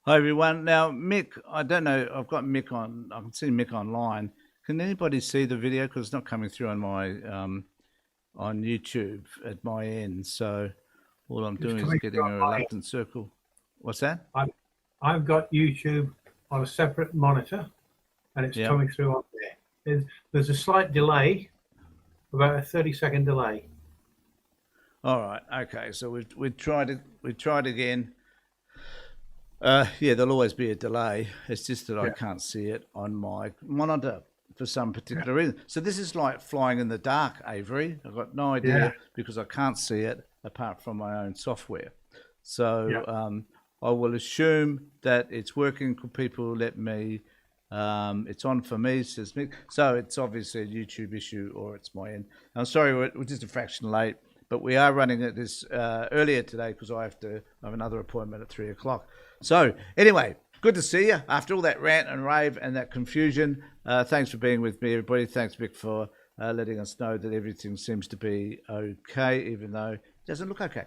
Hi everyone. Now, Mick, I don't know. I've got Mick on. I can see Mick online. Can anybody see the video? Because it's not coming through on my on YouTube at my end. So all I'm It's doing is coming through getting a on reluctant circle. What's that? mine. I've got YouTube on a separate monitor, and it's Yeah. coming through on there. There's a slight delay, about a 30-second delay. All right. Okay. So we tried again. Yeah, there'll always be a delay. It's just that I Yeah, can't see it on my monitor for some yeah, particular reason. So this is like flying in the dark, Avery. I've got no yeah, idea because I can't see it apart from my own software. yeah. So I will assume that it's working. Could people let me? It's on for me, says Mick. So it's obviously a YouTube issue or it's my end. I'm sorry, we're just a fraction late, but we are running it this earlier today because I have another appointment at 3 o'clock. So anyway, good to see you after all that rant and rave and that confusion. Thanks for being with me, everybody. Thanks, Mick, for letting us know that everything seems to be okay, even though it doesn't look okay.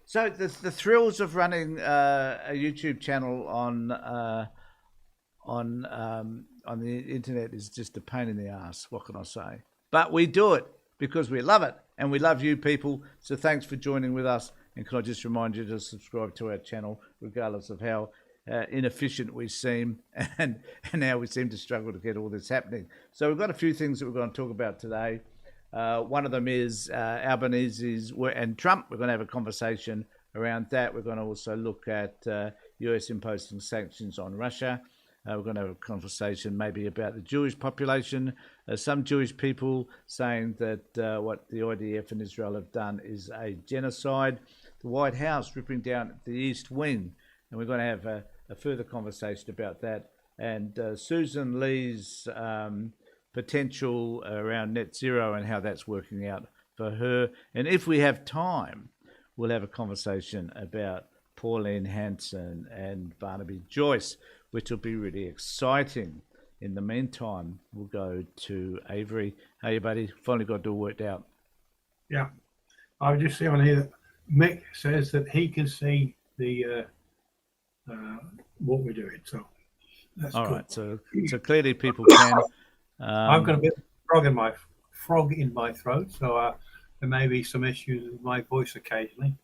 So the thrills of running a YouTube channel on the internet is just a pain in the ass. What can I say? But we do it because we love it and we love you people. So thanks for joining with us. And can I just remind you to subscribe to our channel, regardless of how inefficient we seem and how we seem to struggle to get all this happening. So we've got a few things that we're going to talk about today. One of them is Albanese's and Trump. We're going to have a conversation around that. We're going to also look at US imposing sanctions on Russia. We're going to have a conversation maybe about the Jewish population. Some Jewish people saying that what the IDF and Israel have done is a genocide. The White House ripping down the East Wing. And we're going to have a further conversation about that. And Susan Lee's potential around net zero and how that's working out for her. And if we have time, we'll have a conversation about Pauline Hanson and Barnaby Joyce, which will be really exciting. In the meantime, we'll go to Avery. Hey, buddy, finally got it all worked out. Yeah. I just see on here that Mick says that he can see the what we're doing. So that's All cool. right, so clearly people can. I've got a bit of frog in my throat, so there may be some issues with my voice occasionally.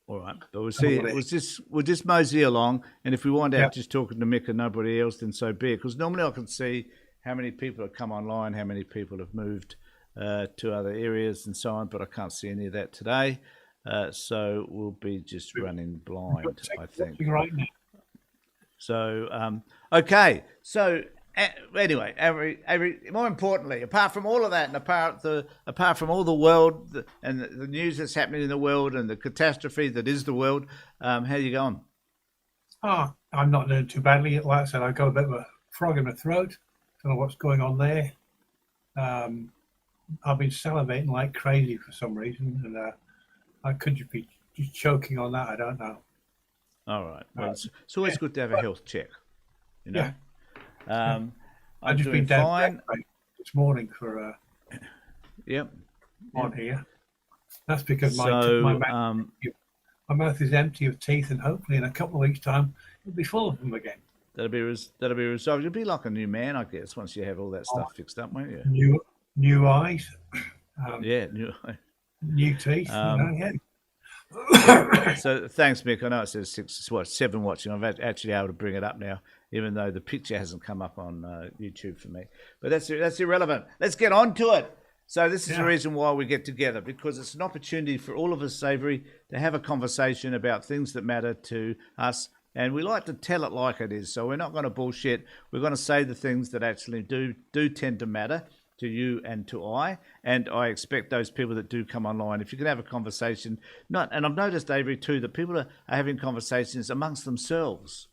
All right, but we'll just mosey along, and if we wind Yeah, out just talking to Mick and nobody else, then so be it. Because normally I can see how many people have come online, how many people have moved to other areas, and so on, but I can't see any of that today. So we'll be just running blind, I think. right now. So okay, so anyway, more importantly, apart from all of that, and apart from all the world and the news that's happening in the world and the catastrophe that is the world, how are you going? Oh, I'm not doing too badly. Like I said, I've got a bit of a frog in my throat. Don't know what's going on there. I've been salivating like crazy for some reason, and I could just be just choking on that. I don't know. All right. Well, it's always good to have a health check, you know. Yeah, I've I'm just been doing down fine. this morning for Yep. on here. That's because So my mouth is empty of teeth, and hopefully in a couple of weeks' time it'll be full of them again. that'll be resolved. You'll be like a new man, I guess, once you have all that stuff fixed up, won't you? New eyes, Yeah. new teeth. Um, Yeah. So thanks, Mick. I know it says seven watching. I've actually able to bring it up now, even though the picture hasn't come up on YouTube for me. But that's irrelevant. Let's get on to it. So this is the reason why we get together, because it's an opportunity for all of us, Avery, to have a conversation about things that matter to us. And we like to tell it like it is. So we're not going to bullshit. We're going to say the things that actually do tend to matter to you and to I. And I expect those people that do come online, if you can have a conversation, and I've noticed, Avery, too, that people are having conversations amongst themselves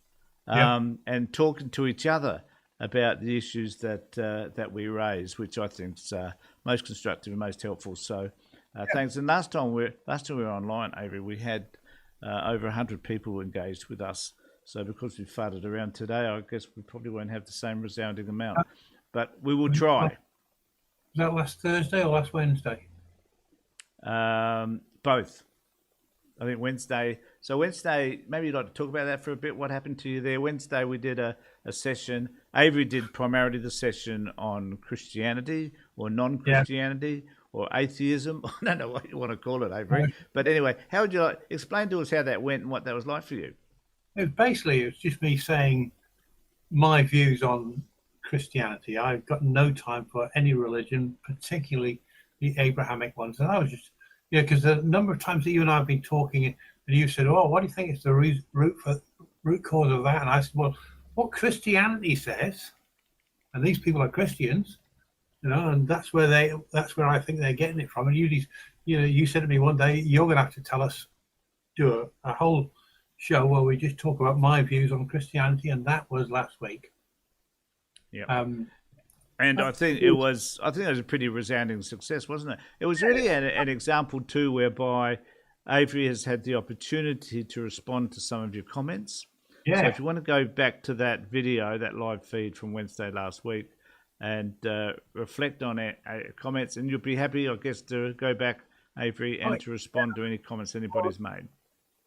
and talking to each other about the issues that we raise, which I think is most constructive and most helpful. So thanks. And last time we were online, Avery, we had over 100 people engaged with us. So because we farted around today, I guess we probably won't have the same resounding amount. But we will try. Was that last Thursday or last Wednesday? Both. I think Wednesday. So Wednesday, maybe you'd like to talk about that for a bit. What happened to you there? Wednesday we did a session. Avery did primarily the session on Christianity or non-Christianity or atheism. I don't know what you want to call it, Avery. But anyway, how would you like explain to us how that went and what that was like for you? It's just me saying my views on Christianity. I've got no time for any religion, particularly the Abrahamic ones. And I was just, because the number of times that you and I have been talking, and you said, "Oh, what do you think is the root cause of that?" And I said, "Well, what Christianity says, and these people are Christians, and that's where I think they're getting it from." And you said to me one day, "You're going to have to tell us, do a whole show where we just talk about my views on Christianity," and that was last week. Yeah. And I think it was a pretty resounding success, wasn't it? It was really an example too, whereby Avery has had the opportunity to respond to some of your comments. Yeah. So if you want to go back to that video, that live feed from Wednesday last week, and reflect on it, comments, and you'll be happy, I guess, to go back, Avery, and to respond to any comments anybody's made.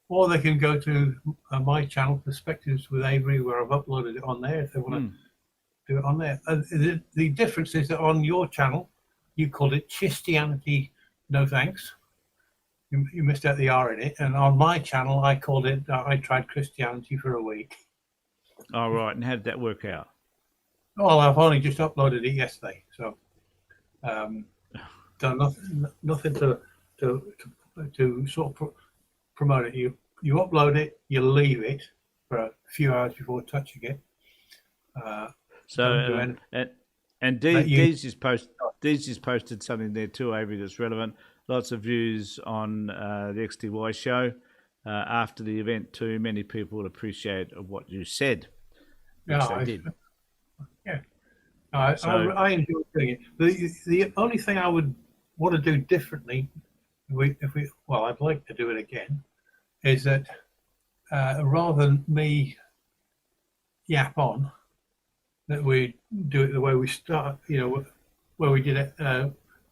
Or they can go to my channel, Perspectives with Avery, where I've uploaded it on there if they want to do it on there. The difference is that on your channel, you called it Christianity, no thanks. You missed out the R in it. And on my channel, I called it, I tried Christianity for a week. All right. And how did that work out? Well, I've only just uploaded it yesterday. So done nothing to sort of promote it. You upload it, you leave it for a few hours before touching it. And Dee's just posted something there too, Avery, that's relevant. Lots of views on the XTY show after the event too. Many people would appreciate what you said. I did. Yeah, I enjoy doing it. The only thing I would want to do differently, I'd like to do it again, is that rather than me yap on, that we do it the way we start, where we did it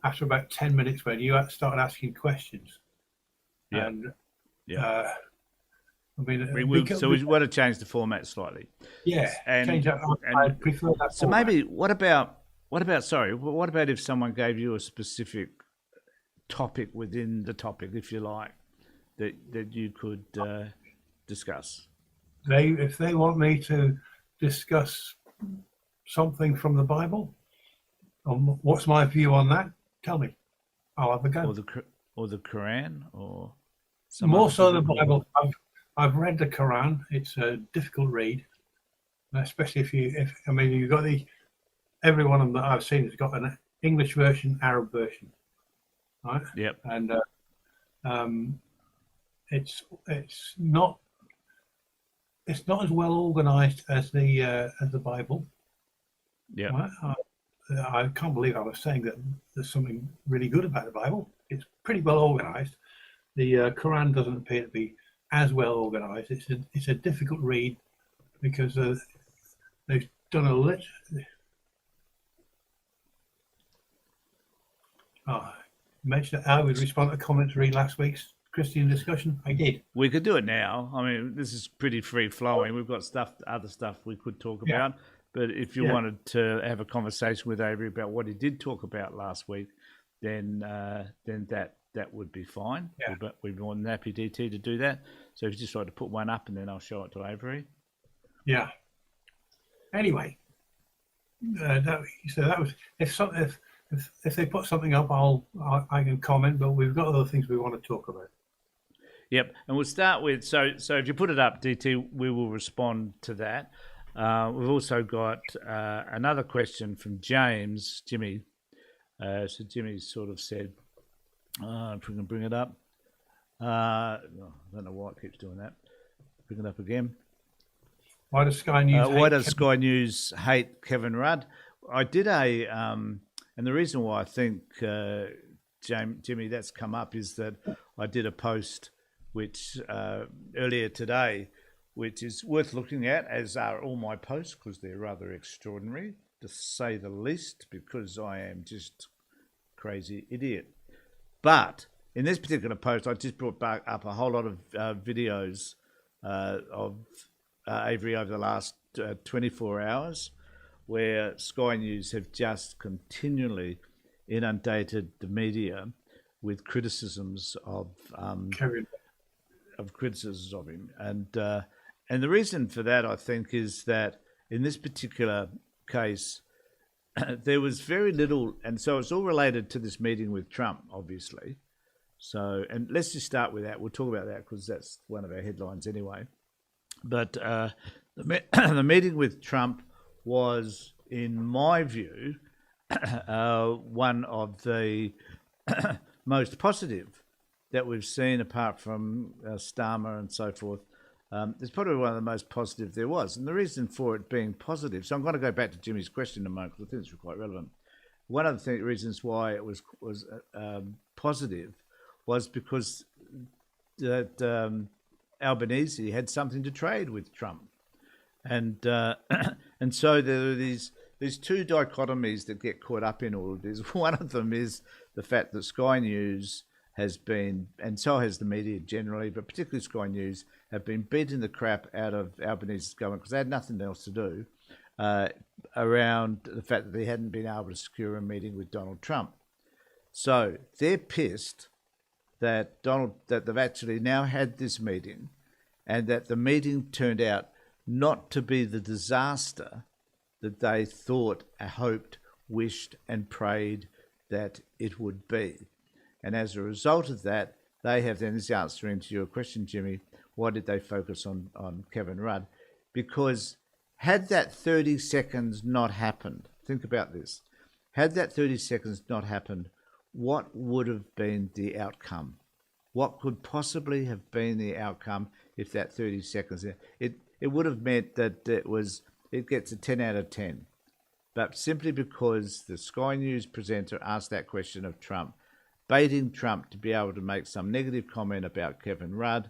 after about 10 minutes when you started asking questions. Yeah. And, we want to change the format slightly. Yeah, change that. I prefer that. So format. maybe what about if someone gave you a specific topic within the topic, if you like, that you could discuss? If they want me to discuss something from the Bible, what's my view on that? Tell me. I'll have a go. Or the Quran, or more so the Bible. I've read the Quran. It's a difficult read, especially if you've got every one of them that I've seen has got an English version, Arab version, right? Yep. And it's not as well organized as the Bible. Yeah. Right? I can't believe I was saying that there's something really good about the Bible. It's pretty well organized. The Quran doesn't appear to be as well organized. It's a difficult read because they've done a lit. Mentioned that I would respond to comments read last week's Christian discussion. I did. We could do it now. I mean, this is pretty free flowing. We've got other stuff we could talk about. But if you wanted to have a conversation with Avery about what he did talk about last week, then that would be fine. Yeah. We'd be more than happy, DT, to do that. So if you just like to put one up, and then I'll show it to Avery. Yeah. Anyway, that was if they put something up, I can comment. But we've got other things we want to talk about. Yep, and we'll start with so if you put it up, DT, we will respond to that. We've also got another question from Jimmy. So Jimmy sort of said, if we can bring it up. I don't know why it keeps doing that. Bring it up again. Why does Sky News Sky News hate Kevin Rudd? I did and the reason why I think, Jimmy, that's come up is that I did a post which earlier today, which is worth looking at, as are all my posts, because they're rather extraordinary, to say the least, because I am just crazy idiot. But in this particular post, I just brought back up a whole lot of videos of Avery over the last 24 hours, where Sky News have just continually inundated the media with criticisms of criticisms of him, and the reason for that, I think, is that in this particular case, there was very little, and so it's all related to this meeting with Trump, obviously. So, and let's just start with that. We'll talk about that because that's one of our headlines anyway. But the meeting with Trump was, in my view, one of the most positive that we've seen, apart from Starmer and so forth. It's probably one of the most positive there was. And the reason for it being positive, so I'm going to go back to Jimmy's question in a moment because I think it's quite relevant. One of the reasons why it was positive was because that Albanese had something to trade with Trump. And so there are these two dichotomies that get caught up in all of this. One of them is the fact that Sky News has been, and so has the media generally, but particularly Sky News, have been beating the crap out of Albanese's government because they had nothing else to do around the fact that they hadn't been able to secure a meeting with Donald Trump. So they're pissed that they've actually now had this meeting, and that the meeting turned out not to be the disaster that they thought, hoped, wished, and prayed that it would be. And as a result of that, they have then, this is the answer into your question, Jimmy, why did they focus on Kevin Rudd? Because had that 30 seconds not happened, think about this, had that 30 seconds not happened, what would have been the outcome? What could possibly have been the outcome if that 30 seconds, it would have meant that it gets a 10 out of 10. But simply because the Sky News presenter asked that question of Trump, baiting Trump to be able to make some negative comment about Kevin Rudd,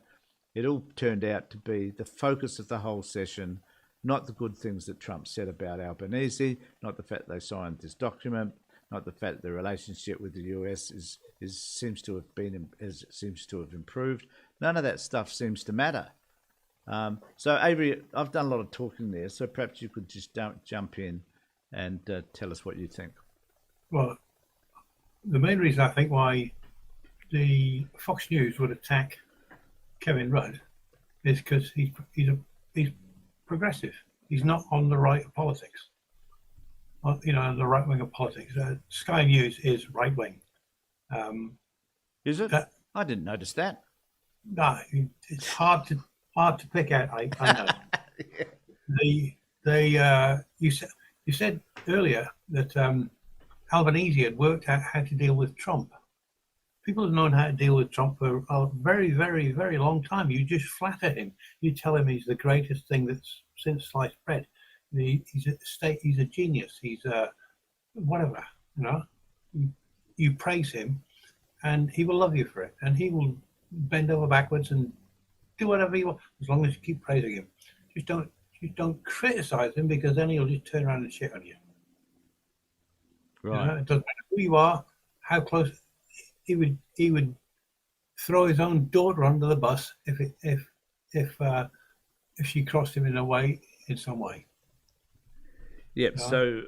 it all turned out to be the focus of the whole session, not the good things that Trump said about Albanese, not the fact they signed this document, not the fact that the relationship with the US seems to have improved. None of that stuff seems to matter. So Avery, I've done a lot of talking there, so perhaps you could just jump in and tell us what you think. Well, the main reason I think why the Fox News would attack Kevin Rudd is because he's progressive. He's not on the right of politics. The right wing of politics. Sky News is right wing. Is it? I didn't notice that. No, it's hard to pick out. I know. Yeah. You said earlier that Albanese had worked out how to deal with Trump. People have known how to deal with Trump for a very, very, very long time. You just flatter him. You tell him he's the greatest thing that's since sliced bread. He's a genius. He's whatever. You praise him, and he will love you for it, and he will bend over backwards and do whatever he wants as long as you keep praising him. Just don't criticize him, because then he'll just turn around and shit on you. Right. It doesn't matter who you are, how close. He would throw his own daughter under the bus if she crossed him in some way. Yep. So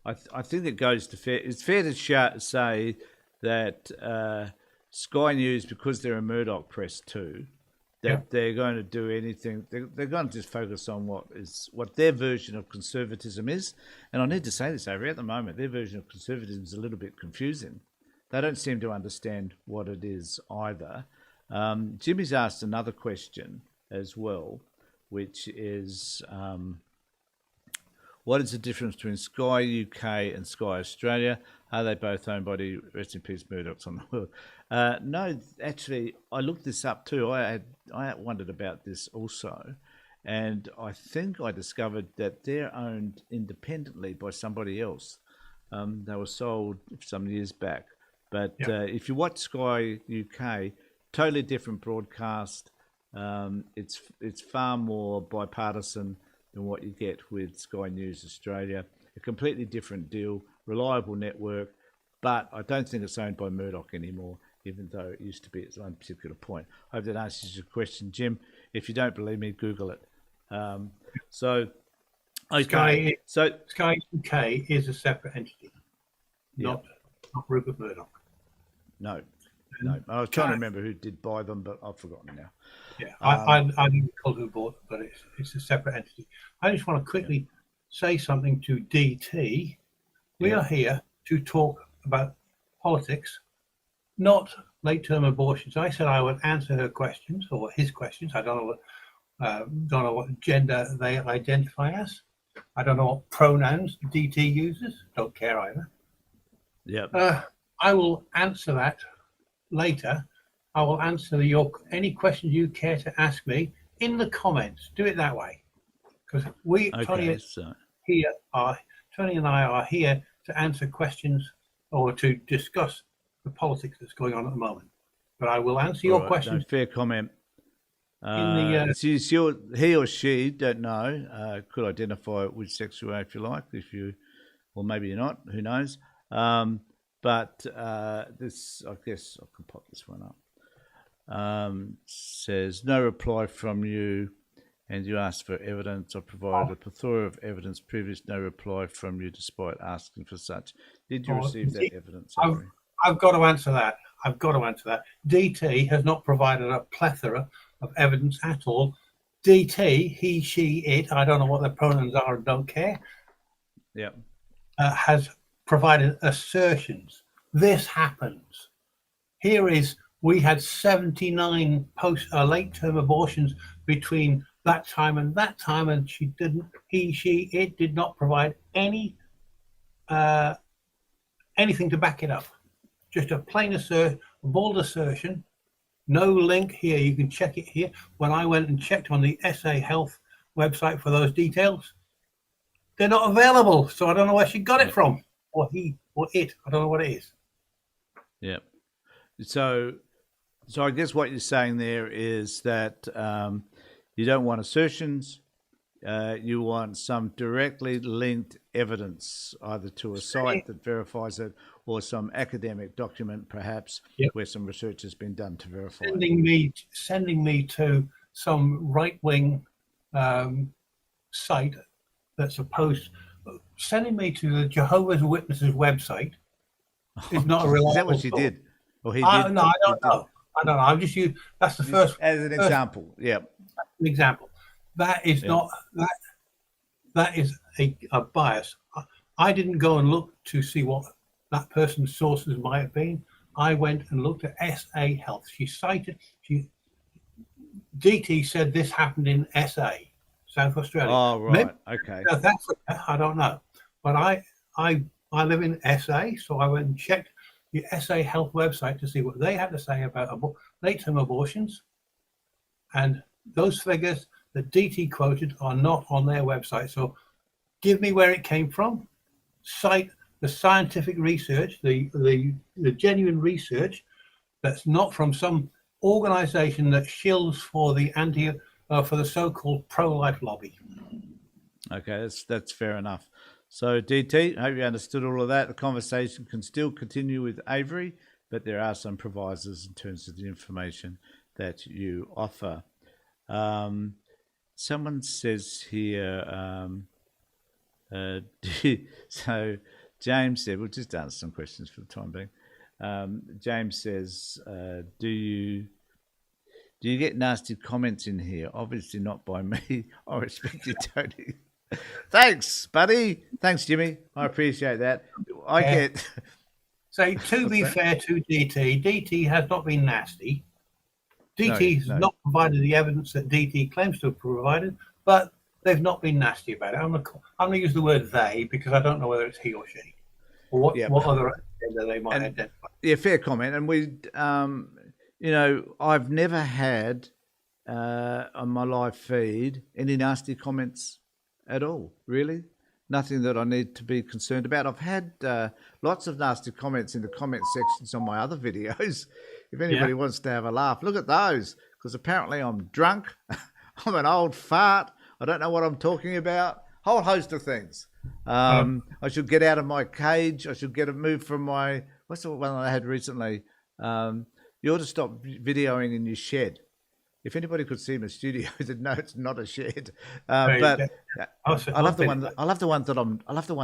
I think it goes to fair. It's fair to say that Sky News, because they're a Murdoch press too, that they're going to do anything. They're going to just focus on what their version of conservatism is. And I need to say this, Avery, at the moment, their version of conservatism is a little bit confusing. They don't seem to understand what it is either. Jimmy's asked another question as well, which is, what is the difference between Sky UK and Sky Australia? Are they both owned by the rest in peace Murdochs on the world? No, actually, I looked this up too. I wondered about this also. And I think I discovered that they're owned independently by somebody else. They were sold some years back. But if you watch Sky UK, totally different broadcast. It's far more bipartisan than what you get with Sky News Australia. A completely different deal, reliable network, but I don't think it's owned by Murdoch anymore. even though it used to be at one particular point. I hope that answers your question, Jim. If you don't believe me, Google it. Okay. Sky UK is a separate entity, not Rupert Murdoch. No. I was trying to remember who did buy them, but I've forgotten now. Yeah, I didn't recall who bought them, but it's a separate entity. I just want to quickly say something to DT. We are here to talk about politics, not late-term abortions. I said I would answer her questions or his questions. I don't know what gender they identify as. I don't know what pronouns DT uses. Don't care either. Yeah. I will answer that later. I will answer any questions you care to ask me in the comments. Do it that way, because Tony and I are here to answer questions or to discuss the politics that's going on at the moment. But I will answer your questions. No, fair comment. He or she, don't know, could identify which sex you are if you like, or maybe you're not, who knows. But this, I guess I can pop this one up. Says, no reply from you, and you asked for evidence. I provided a plethora of evidence previous, no reply from you despite asking for such. Did you receive that evidence? I've got to answer that. DT has not provided a plethora of evidence at all. DT, he, she, it, I don't know what their pronouns are and don't care, has provided assertions. This happens. We had 79 late-term abortions between that time and that time, and it did not provide anything to back it up. Just a plain a bold assertion. No link here. You can check it here. When I went and checked on the SA Health website for those details, they're not available. So I don't know where she got it from, or he, or it. I don't know what it is. Yeah. So I guess what you're saying there is that you don't want assertions. You want some directly linked evidence, either to a site that verifies it or some academic document, perhaps, where some research has been done to verify it. Sending me to some right-wing site that's sending me to the Jehovah's Witnesses website is not a reliable. Is that what she did? Or he did? No, I don't know. I'm just using that's the first as an example. Yeah, an example. That is not that is a bias. I didn't go and look to see what that person's sources might have been. I went and looked at SA Health. DT said this happened in SA, South Australia. Oh, right. Okay. That's, I don't know. But I live in SA, so I went and checked the SA Health website to see what they had to say about late-term abortions. And those figures that DT quoted are not on their website. So give me where it came from. Cite the scientific research, the genuine research that's not from some organization that shills for the for the so-called pro-life lobby. Okay, that's fair enough. So DT, I hope you understood all of that. The conversation can still continue with Avery, but there are some provisos in terms of the information that you offer. Someone says here, so James said, we'll just answer some questions for the time being. James says, do you get nasty comments in here? Obviously not by me. I respect you, Tony. Thanks, buddy. Thanks, Jimmy. I appreciate that. I get... So to be fair to DT has not been nasty. DT has not provided the evidence that DT claims to have provided, but they've not been nasty about it. I'm going to use the word they because I don't know whether it's he or she or what other agenda they might identify. Yeah, fair comment. And we, I've never had on my live feed any nasty comments at all, really. Nothing that I need to be concerned about. I've had lots of nasty comments in the comment sections on my other videos. If anybody wants to have a laugh, look at those, because apparently I'm drunk. I'm an old fart. I don't know what I'm talking about. Whole host of things. I should get out of my cage. I should get a move from my, what's the one I had recently? You ought to stop videoing in your shed. If anybody could see my studio, they'd know it's not a shed. But I love the one. I love the one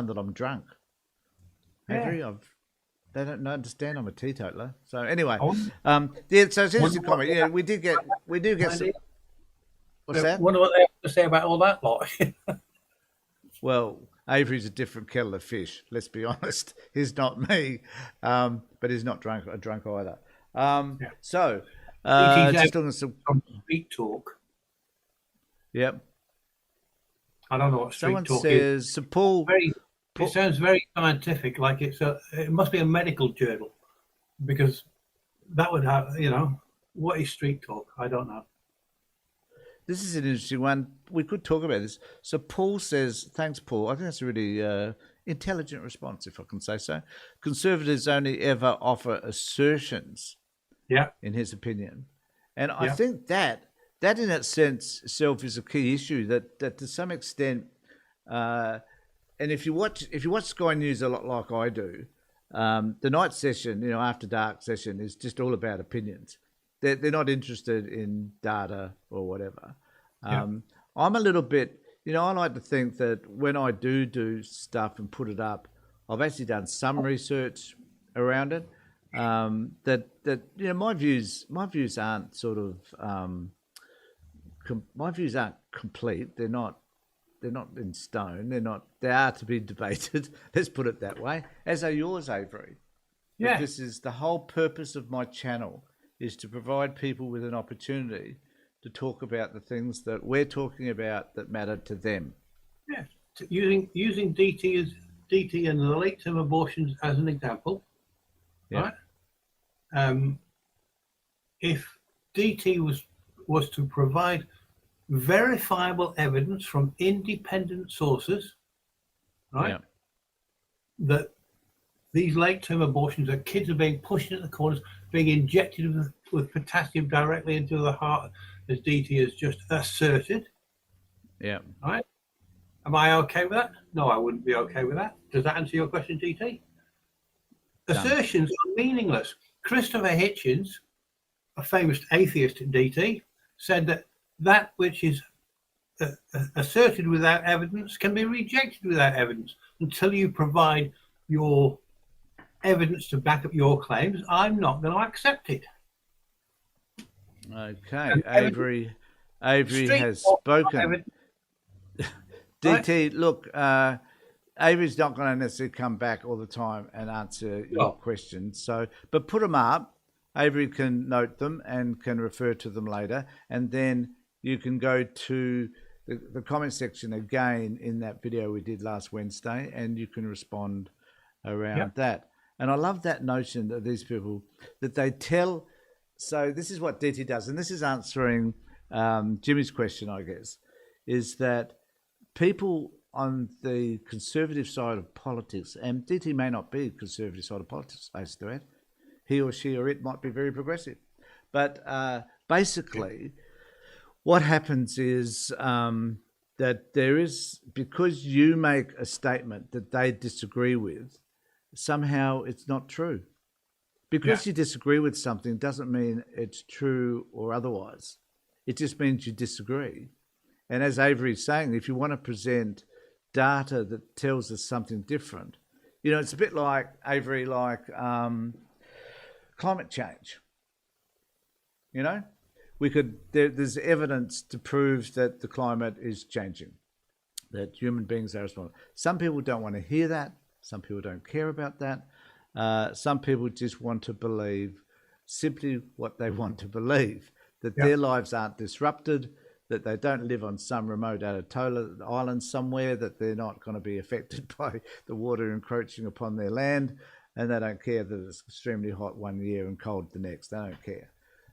that I'm drunk. Avery, they don't understand I'm a teetotaler. So anyway, so it's an interesting comment. Yeah, we do get some. What's that? Wonder what they have to say about all that lot. Well, Avery's a different kettle of fish. Let's be honest. He's not me, but he's not drunk either. So just looking at some street talk. Yep. I don't know what street Someone talk says, is. So Paul. It sounds very scientific, like it must be a medical journal, because that would have, what is street talk? I don't know. This is an interesting one. We could talk about this. So Paul says, thanks, Paul. I think that's a really intelligent response, if I can say so. Conservatives only ever offer assertions, in his opinion. And I think that in that sense itself is a key issue that to some extent, and if you watch Sky News a lot like I do, the night session, after dark session, is just all about opinions. They're not interested in data or whatever. I'm a little bit, I like to think that when I do stuff and put it up, I've actually done some research around it. My views aren't sort of my views aren't complete. They're not in stone. They are to be debated. Let's put it that way. As are yours, Avery. Yeah. But this is the whole purpose of my channel, is to provide people with an opportunity to talk about the things that we're talking about that matter to them. Yes. Using DT and the late term abortions as an example. Yeah. Right? If DT was to provide verifiable evidence from independent sources, right? That these late-term abortions, that kids are being pushed into the corners, being injected with potassium directly into the heart, as DT has just asserted. Yeah. Right? Am I okay with that? No, I wouldn't be okay with that. Does that answer your question, DT? Assertions are meaningless. Christopher Hitchens, a famous atheist at DT, said that which is asserted without evidence can be rejected without evidence. Until you provide your evidence to back up your claims, I'm not going to accept it. Okay, Avery has spoken. DT, look, Avery's not going to necessarily come back all the time and answer your questions. So, but put them up. Avery can note them and can refer to them later, and then you can go to the comment section again in that video we did last Wednesday, and you can respond around that. And I love that notion that these people, that they tell. So this is what DT does, and this is answering Jimmy's question, I guess, is that people on the conservative side of politics, and DT may not be conservative side of politics, face to it, he or she or it might be very progressive. But basically, what happens is that there is, because you make a statement that they disagree with, somehow it's not true. Because you disagree with something doesn't mean it's true or otherwise. It just means you disagree. And as Avery's saying, if you want to present data that tells us something different, it's a bit like, Avery, like climate change. There's evidence to prove that the climate is changing, that human beings are responsible. Some people don't want to hear that. Some people don't care about that. Some people just want to believe simply what they want to believe, that their lives aren't disrupted, that they don't live on some remote Atollah island somewhere, that they're not going to be affected by the water encroaching upon their land, and they don't care that it's extremely hot one year and cold the next. They don't care.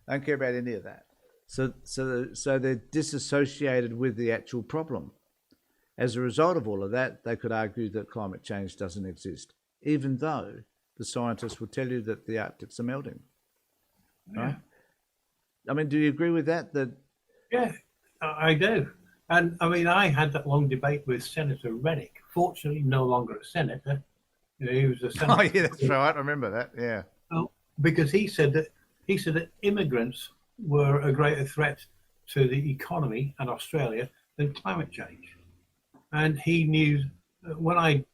They don't care about any of that. So they're disassociated with the actual problem. As a result of all of that, they could argue that climate change doesn't exist, even though the scientists will tell you that the Arctics are melting. Right? I mean, do you agree with that? Yeah, I do. And I mean, I had that long debate with Senator Rennick, fortunately no longer a senator. He was a senator. Oh, yeah, that's right. I remember that, yeah. Well, because he said that He said that immigrants were a greater threat to the economy and Australia than climate change. And he knew, when I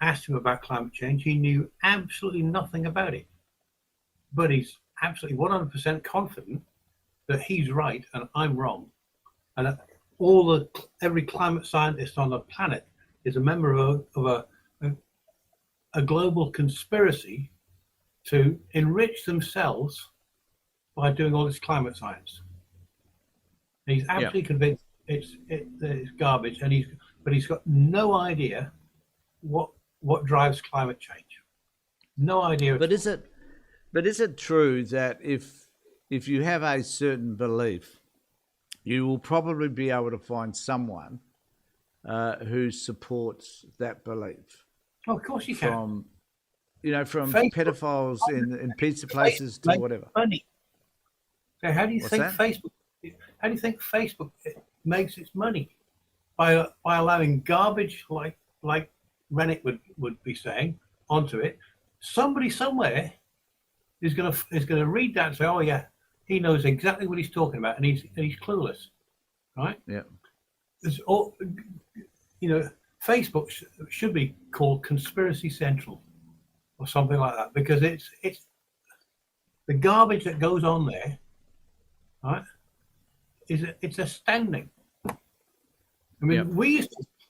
asked him about climate change, he knew absolutely nothing about it. But he's absolutely 100% confident that he's right and I'm wrong. And every climate scientist on the planet is a member of a global conspiracy to enrich themselves by doing all this climate science. And he's absolutely convinced it's garbage, but he's got no idea what drives climate change. No idea. But is it true that if you have a certain belief, you will probably be able to find someone who supports that belief? Oh, of course you can. From pedophiles in pizza places to whatever. Money. So how do you think that? Facebook? How do you think Facebook makes its money? By allowing garbage like Rennick would be saying onto it. Somebody somewhere is gonna read that and say, oh yeah, he knows exactly what he's talking about, and he's clueless, right? Yeah. It's all, Facebook should be called Conspiracy Central or something like that, because it's the garbage that goes on there, right? It's astounding. I mean,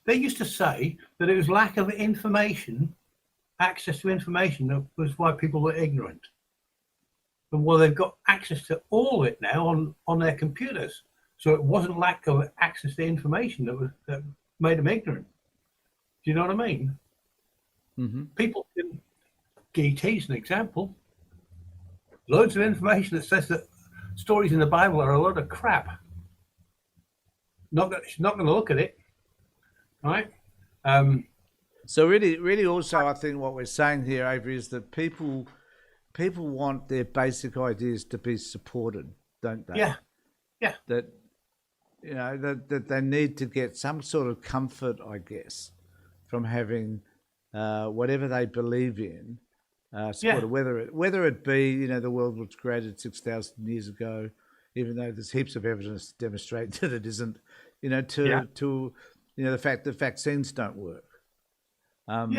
they used to say that it was lack of information, access to information, that was why people were ignorant. And well, they've got access to all of it now on their computers. So it wasn't lack of access to information that made them ignorant. Do you know what I mean? Mm-hmm. People can, GT's an example. Loads of information that says that stories in the Bible are a load of crap. She's not going to look at it, right? So really, also, I think what we're saying here, Avery, is that people want their basic ideas to be supported, don't they? Yeah. That that they need to get some sort of comfort, I guess, from having whatever they believe in supported. Whether it be the world was created 6,000 years ago, even though there's heaps of evidence to demonstrate that it isn't. To the fact that vaccines don't work. And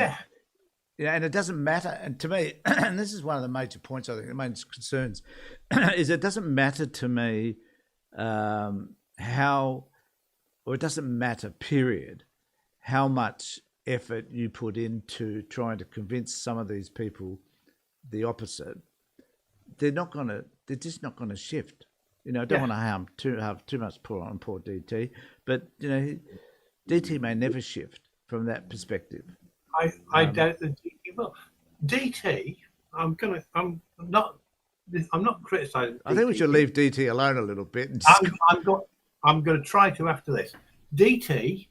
it doesn't matter. And to me, and this is one of the major points, I think, the main concerns, is it doesn't matter to me it doesn't matter, period, how much effort you put into trying to convince some of these people the opposite. They're just not going to shift. I don't want to have too much pull on poor DT, but DT may never shift from that perspective. I doubt that DT will. DT, I'm not criticizing DT. I think we should leave DT alone a little bit. And I'm going to try to after this. DT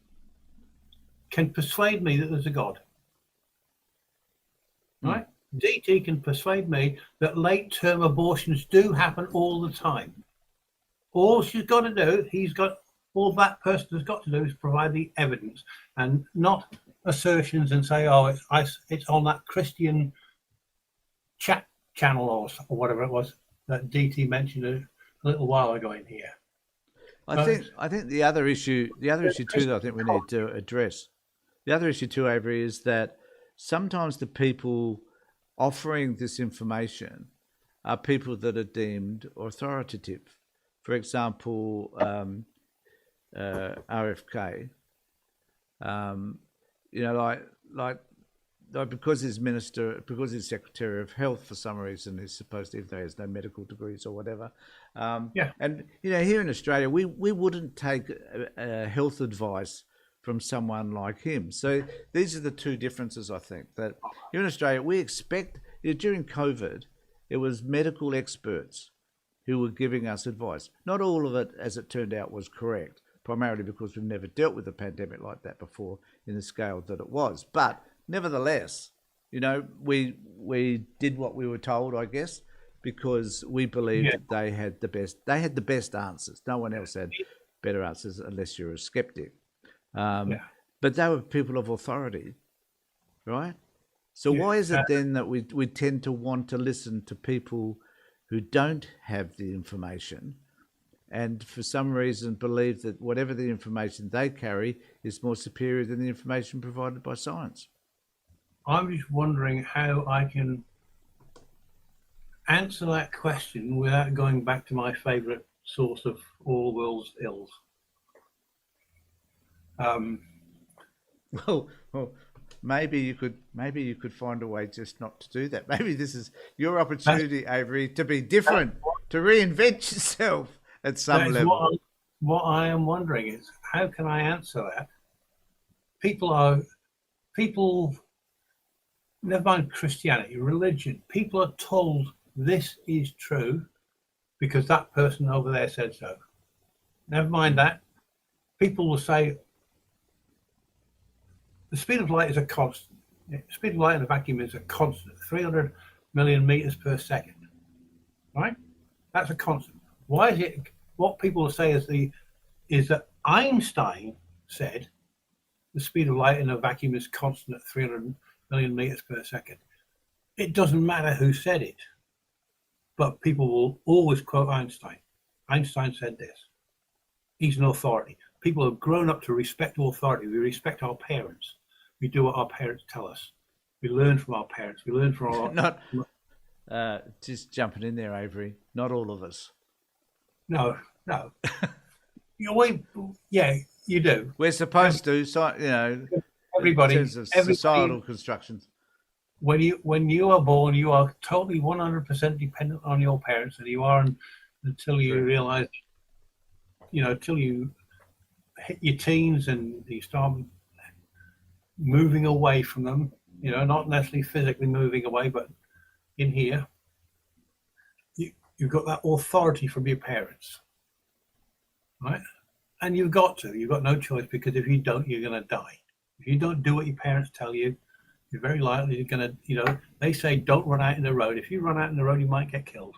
can persuade me that there's a God. Right? DT can persuade me that late-term abortions do happen all the time. All she's got to do, all that person has got to do is provide the evidence and not assertions and say, oh, it's on that Christian chat channel or whatever it was that DT mentioned a little while ago in here. I think the other issue too that I think we need to address, the other issue too, Avery, is that sometimes the people offering this information are people that are deemed authoritative. For example, RFK, like because he's Secretary of Health for some reason, he's supposed to, even though he has no medical degrees or whatever. And here in Australia, we wouldn't take health advice from someone like him. So these are the two differences, I think, that here in Australia we expect. During COVID, it was medical experts who were giving us advice. Not all of it, as it turned out, was correct, primarily because we've never dealt with a pandemic like that before in the scale that it was. But nevertheless, we did what we were told, I guess, because we believed that they had the best answers. No one else had better answers unless you're a skeptic. But they were people of authority, right? So why is it then that we tend to want to listen to people who don't have the information and for some reason believe that whatever the information they carry is more superior than the information provided by science. I'm just wondering how I can answer that question without going back to my favourite source of all world's ills. Well, maybe you could find a way just not to do that. Maybe this is your opportunity, Avery, to be different, to reinvent yourself at some level. What I am wondering is, how can I answer that? People, never mind Christianity, religion, people are told this is true because that person over there said so. Never mind that. People will say the speed of light is a constant. The speed of light in a vacuum is a constant, 300 million meters per second. Right? That's a constant. Why is it? What people will say is that Einstein said the speed of light in a vacuum is constant at 300 million meters per second. It doesn't matter who said it, but people will always quote Einstein. Einstein said this. He's an authority. People have grown up to respect authority. We respect our parents. We do what our parents tell us. We learn from our parents. We learn from our... Not, just jumping in there, Avery, not all of us. No. Yeah, you do. We're supposed to, everybody, in terms of societal constructions. When you are born, you are totally 100% dependent on your parents, and you are until you realize, till you hit your teens and you start moving away from them. Not necessarily physically moving away, but in here, you've got that authority from your parents, right? And you've got no choice, because if you don't, you're going to die. If you don't do what your parents tell you, you're very likely you're going to, they say don't run out in the road. If you run out in the road, you might get killed,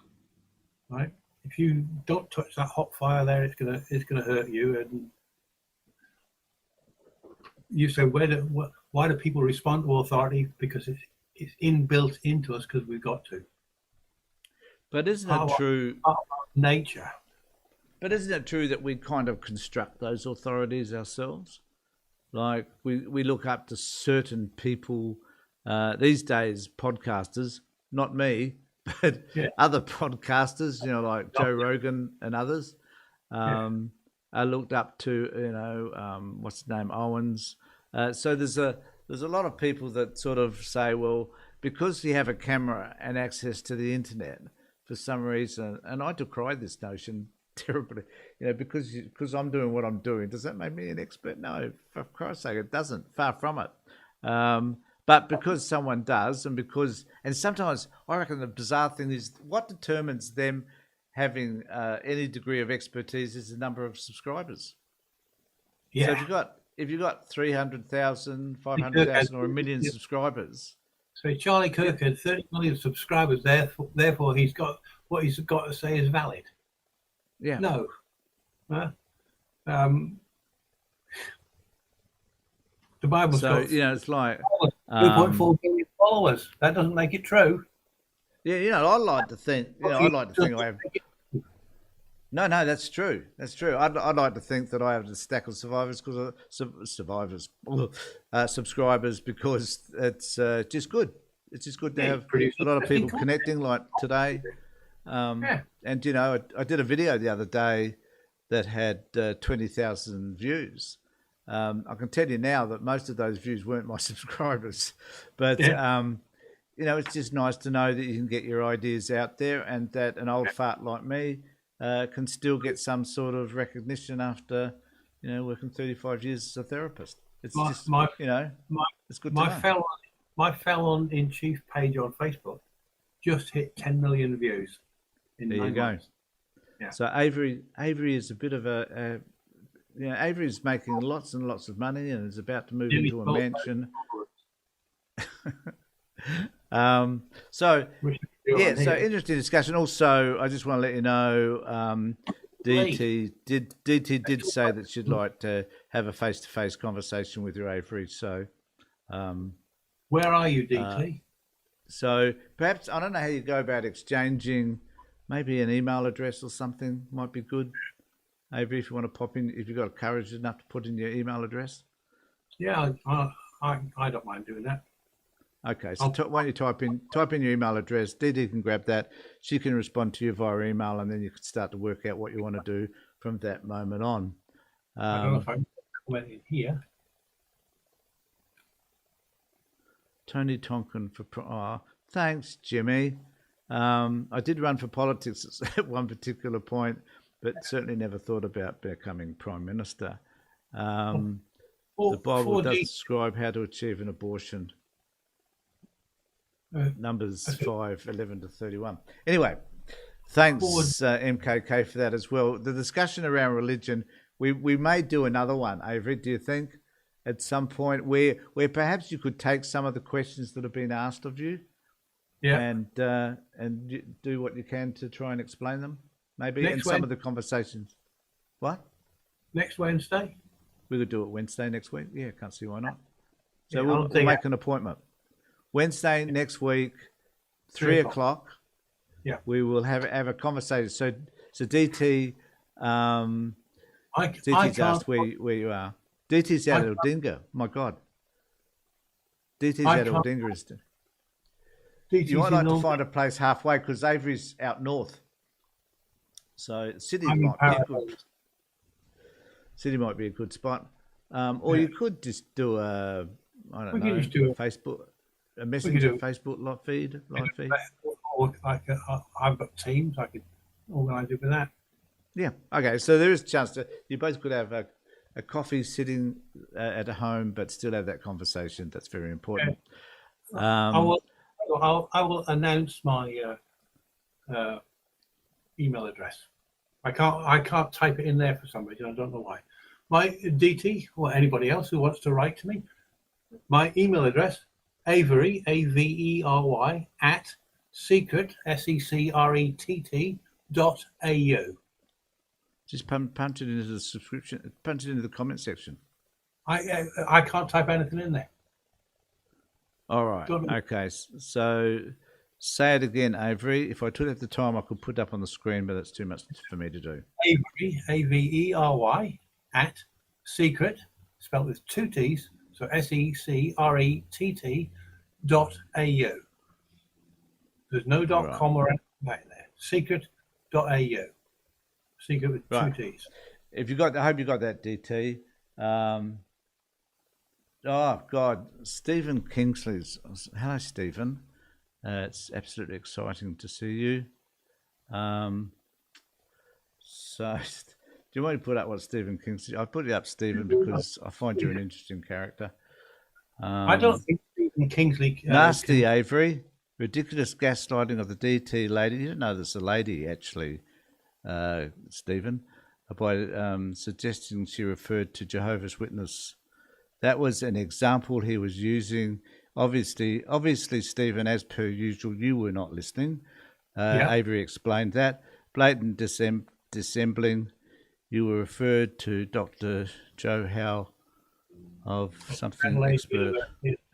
right? If you don't touch that hot fire there, it's gonna hurt you. And you say, why do people respond to authority? Because it's inbuilt into us, because we've got to. But isn't it true? Nature. But isn't it true that we kind of construct those authorities ourselves? Like we look up to certain people these days, podcasters, not me, but other podcasters, like Joe Rogan and others, are looked up to. What's his name, Owens. So there's a lot of people that sort of say, well, because you have a camera and access to the internet, for some reason, and I decry this notion terribly, because I'm doing what I'm doing, does that make me an expert? No, for Christ's sake, it doesn't. Far from it. But because someone does, and sometimes I reckon the bizarre thing is what determines them having any degree of expertise is the number of subscribers. Yeah. So if you've got 300,000, 500,000, or 1 million subscribers. So Charlie Kirk had 30 million subscribers. Therefore, he's got what he's got to say is valid. Yeah. No. The Bible's got it's like 2.4 billion followers. That doesn't make it true. Yeah, I like to think. I have. No, that's true. That's true. I'd like to think that I have a stack of subscribers because it's just good. It's just good to have a lot of people connecting, like today. And I did a video the other day that had 20,000 views. I can tell you now that most of those views weren't my subscribers, but it's just nice to know that you can get your ideas out there, and that an old fart like me can still get some sort of recognition after working 35 years as a therapist. It's it's good to know. My felon-in-chief page on Facebook just hit 10 million views. There you go. Yeah. So Avery is a bit of Avery's making lots and lots of money and is about to move into a mansion. So interesting discussion. Also, I just want to let you know, DT did say that she'd like to have a face-to-face conversation with you, Avery. So, where are you, DT? So perhaps, I don't know how you go about exchanging maybe an email address or something might be good. Avery, if you want to pop in, if you've got courage enough to put in your email address. Yeah, I don't mind doing that. Okay, so why don't you type in your email address? Dee Dee can grab that. She can respond to you via email, and then you can start to work out what you want to do from that moment on. I don't know if I'm commenting here. Tony Tonkin for thanks, Jimmy. I did run for politics at one particular point, but certainly never thought about becoming Prime Minister. The Bible does describe how to achieve an abortion. Numbers 5:11 to 31. Anyway, thanks MKK for that as well. The discussion around religion, we may do another one, Avery, do you think? At some point where perhaps you could take some of the questions that have been asked of you, and do what you can to try and explain them, maybe, and some of the conversations. What? Next Wednesday? We could do it Wednesday next week. Yeah, can't see why not. So we'll make an appointment. Wednesday next week, 3 o'clock. Yeah, we will have a conversation. So DT, DT's asked where you are. DT's out at Aldinga. My God. DT's out at Aldinga. You might like to find a place halfway because Avery's out north. So City might be a good spot. Or you could just do a Facebook, a messenger Facebook live feed. I've got Teams. I could organise it with that. Yeah. Okay. So there is a chance that you both could have a coffee sitting at a home, but still have that conversation. That's very important. I will announce my email address. I can't type it in there for some reason. I don't know why. My DT or anybody else who wants to write to me, my email address, Avery, Avery at secret secrett.au. Just punch it into the subscription. Punch it into the comment section. I can't type anything in there. All right. Okay. So say it again, Avery. If I took it at the time, I could put it up on the screen, but that's too much for me to do. Avery, Avery, at secret, spelled with 2 T's, so secrett.au. There's no .com or anything like there. Secret.au. Secret with 2 T's. If you got, I hope you got that, DT. Oh God, Stephen Kingsley's. Hello, Stephen. It's absolutely exciting to see you. So, do you want to put up what Stephen Kingsley? I put it up, Stephen, because I find you an interesting character. I don't think Stephen Kingsley. Nasty Avery, ridiculous gaslighting of the DT lady. You didn't know there's a lady actually, Stephen, by suggesting she referred to Jehovah's Witness. That was an example he was using. Obviously, Stephen, as per usual, you were not listening. Avery explained that. Blatant dissembling. You were referred to Dr. Joe Howe of something expert.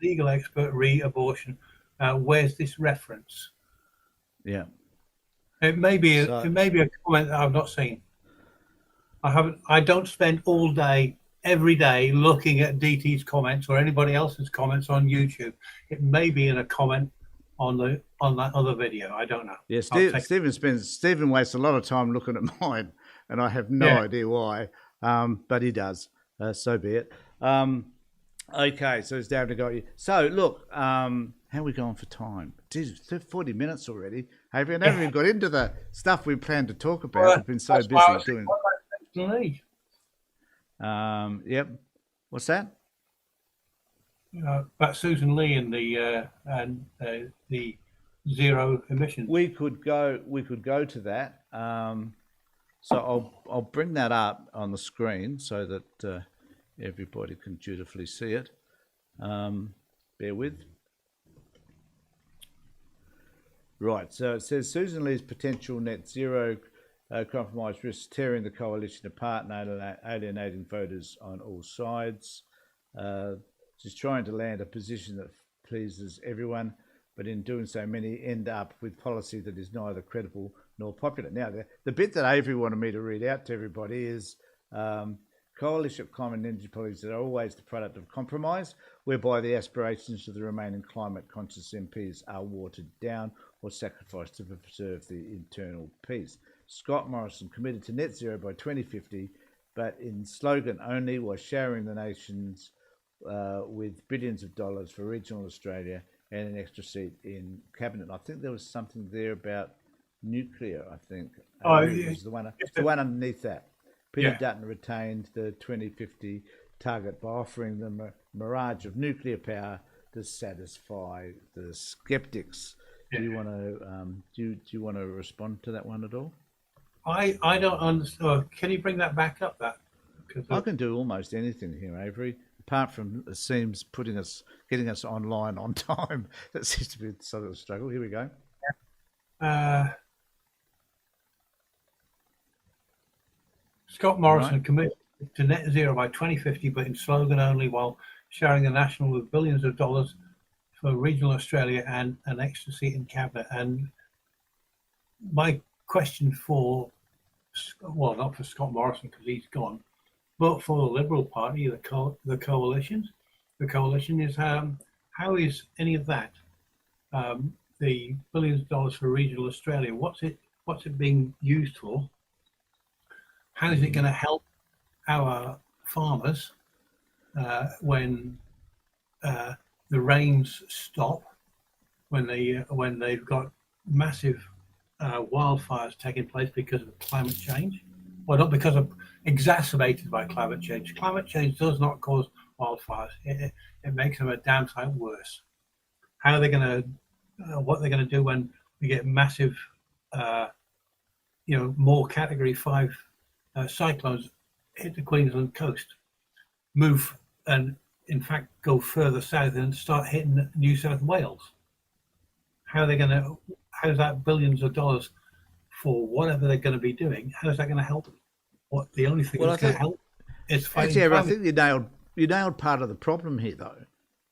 Legal expert, re-abortion. Where's this reference? Yeah. It may be a comment that I've not seen. I don't spend all day, every day, looking at DT's comments or anybody else's comments on YouTube. It may be in a comment on that other video. I don't know. Yeah, Stephen wastes a lot of time looking at mine, and I have no idea why. But he does. So be it. Okay, so it's down to got you. So look, how are we going for time? Geez, 40 minutes already. Have you never even got into the stuff we planned to talk about? We've been so busy doing. Yep. What's that? About Susan Lee and the zero emissions. We could go to that. So I'll bring that up on the screen so that everybody can dutifully see it. Bear with. Right. So it says Susan Lee's potential net zero compromise risks tearing the coalition apart and alienating voters on all sides. She's trying to land a position that pleases everyone. but in doing so, many end up with policy that is neither credible nor popular. Now, the bit that Avery wanted me to read out to everybody is coalition of climate and energy policies that are always the product of compromise, whereby the aspirations of the remaining climate-conscious MPs are watered down or sacrificed to preserve the internal peace. Scott Morrison committed to net zero by 2050, but in slogan only, while showering the nations with billions of dollars for regional Australia and an extra seat in cabinet. I think there was something there about nuclear. I think it was the one underneath that. Peter Dutton retained the 2050 target by offering them a mirage of nuclear power to satisfy the skeptics. Do you want to respond to that one at all? I don't understand. Can you bring that back up? I can do almost anything here, Avery, apart from it seems getting us online on time. That seems to be sort of a struggle. Here we go. Scott Morrison committed to net zero by 2050, but in slogan only, while sharing the national with billions of dollars for regional Australia and an extra seat in cabinet. And my question not for Scott Morrison because he's gone, but for the Liberal Party, the coalition is how is any of that, the billions of dollars for regional Australia, what's it being used for? How is it going to help our farmers when the rains stop, when they've got massive wildfires taking place because of climate change? Well, not because of exacerbated by climate change. Climate change does not cause wildfires. It makes them a damn sight worse. How are they going to, what they're going to do when we get massive, more Category 5 cyclones hit the Queensland coast, move and in fact go further south and start hitting New South Wales? How's that billions of dollars for whatever they're going to be doing? How is that going to help? The only thing that's going to help is fighting climate. I think you nailed part of the problem here, though.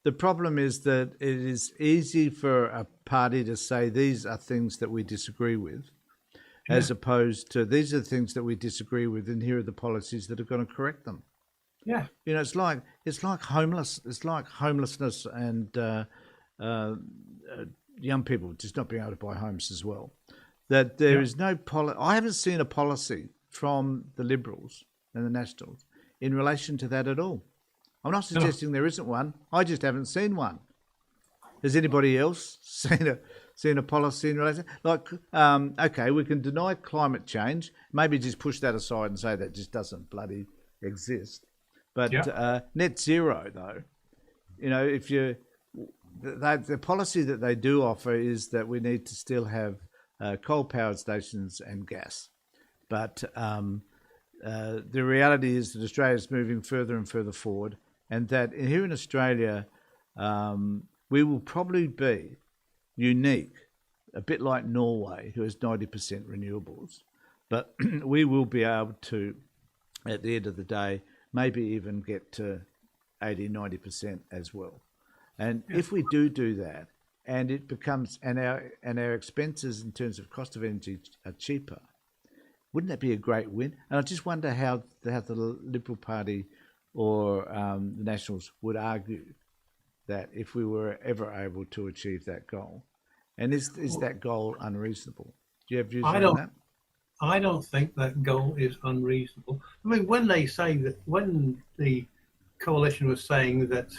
The problem is that it is easy for a party to say these are things that we disagree with, as opposed to these are the things that we disagree with, and here are the policies that are going to correct them. Yeah, it's like homelessness and young people just not being able to buy homes as well. That there is no I haven't seen a policy from the Liberals and the Nationals in relation to that at all. I'm not suggesting there isn't one. I just haven't seen one. Has anybody else seen a policy in relation? Like, okay, we can deny climate change. Maybe just push that aside and say that just doesn't bloody exist. But net zero, though, if the policy that they do offer is that we need to still have coal-powered stations and gas. But the reality is that Australia is moving further and further forward, and that here in Australia, we will probably be unique, a bit like Norway, who has 90% renewables. But we will be able to, at the end of the day, maybe even get to 80, 90% as well. And if we do that, and it becomes, and our expenses in terms of cost of energy are cheaper, wouldn't that be a great win? And I just wonder how the Liberal Party or the Nationals would argue that if we were ever able to achieve that goal. And is that goal unreasonable? Do you have views on that? I don't think that goal is unreasonable. I mean, when they say that, when the coalition was saying that,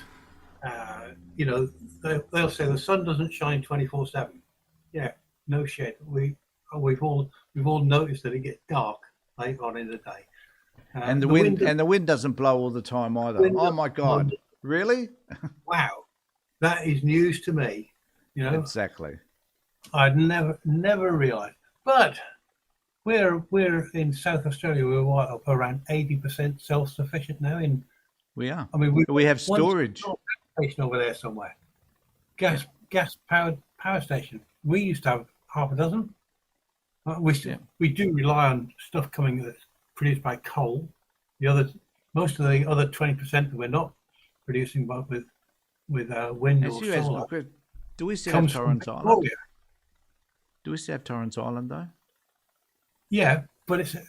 they'll say the sun doesn't shine 24/7. Yeah, no shit. We've all noticed that it gets dark late on in the day. And the wind doesn't blow all the time either. Oh my God! Really? Wow, that is news to me. Exactly. I'd never realised. But we're in South Australia. We're up around 80% self-sufficient now. We are. I mean, we have storage. Station over there somewhere. Gas powered power station. We used to have half a dozen. We do rely on stuff coming that's produced by coal. Most of the other 20% that we're not producing, but with wind or solar. Do we still have comes from Torrens Island? Victoria. Do we still have Torrens Island though? Yeah, but it's a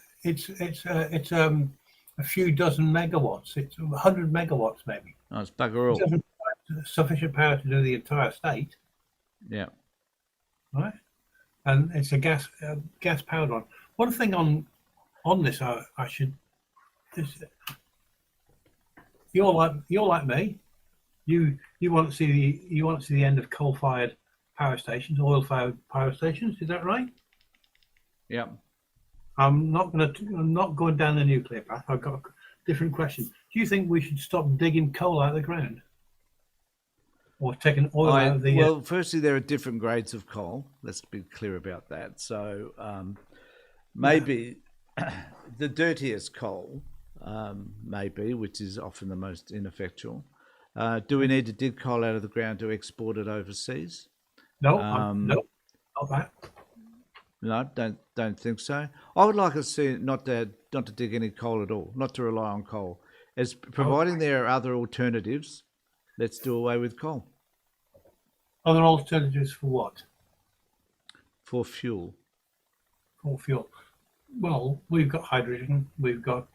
few dozen megawatts. It's 100 megawatts maybe. Oh, it's bugger It all. doesn't have sufficient power to do the entire state, Yeah. right? And it's a gas powered one. One thing on this, I should. This, you're like me. You want to see the end of coal-fired power stations, oil-fired power stations. Is that right? Yeah. I'm not going down the nuclear path. I've got a different question. Do you think we should stop digging coal out of the ground, or taking oil out of the? Well, firstly, there are different grades of coal. Let's be clear about that. So maybe the dirtiest coal, maybe, which is often the most ineffectual. Do we need to dig coal out of the ground to export it overseas? No, no, not that. No, don't think so. I would like to see not to dig any coal at all, not to rely on coal. As providing there are other alternatives, let's do away with coal. Other alternatives for what? For fuel. For fuel. Well, we've got hydrogen. We've got